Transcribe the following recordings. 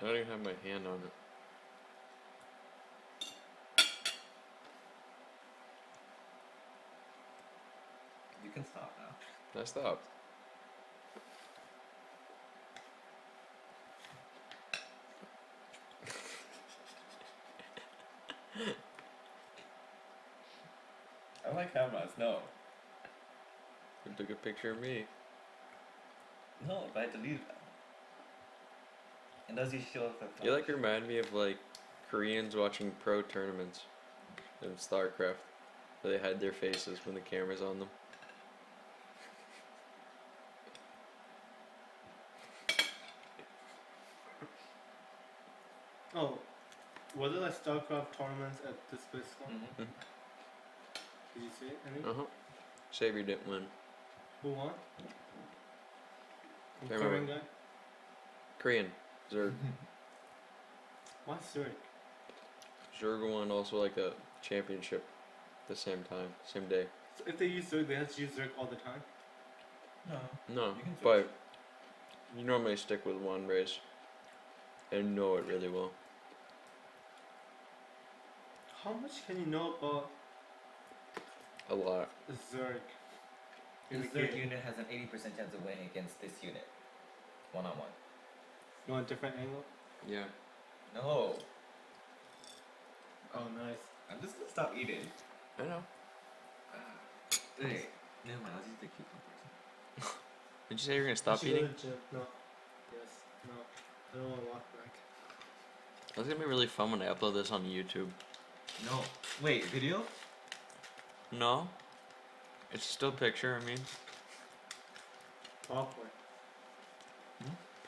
I don't even have my hand on it. You can stop now. I stopped. I like cameras. No. You took a picture of me. No, but I deleted them. And those you show off the You like remind me of like Koreans watching pro tournaments in StarCraft. Where they hide their faces when the camera's on them. Oh, were there like StarCraft tournaments at this place? Mm-hmm. Did you see it? Any? Uh-huh. Xavier didn't win. Who won? I Korean remember. guy? Korean. Zerg. Why Zurich? Zerg won also like a championship the same time, same day. So if they use Zurich, they have to use Zurich all the time? No. No, You can switch. but you normally stick with one race and know it really well. How much can you know about A lot. Zurich? In This the third game? unit has an 80% chance of winning against this unit. One-on-one. You want a different angle? Yeah. No. Oh, nice. I'm just gonna stop eating. I know. Wait. Never mind, I'll just eat the cucumber. Did you say you're gonna I stop should go eating? to the gym. No. Yes. No. I don't want to walk back. It's gonna be really fun when I upload this on YouTube. No. Wait, video? No? It's a still picture, I mean. PowerPoint.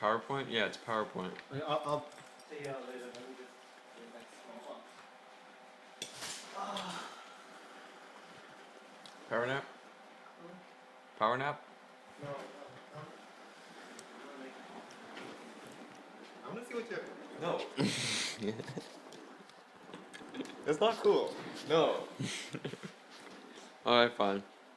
PowerPoint? Yeah, it's PowerPoint. Wait, I'll take it out later. Let me just get it next small one. Power nap? Power nap? No. I wanna see what you're. No. That's not cool. No. Alright, fine.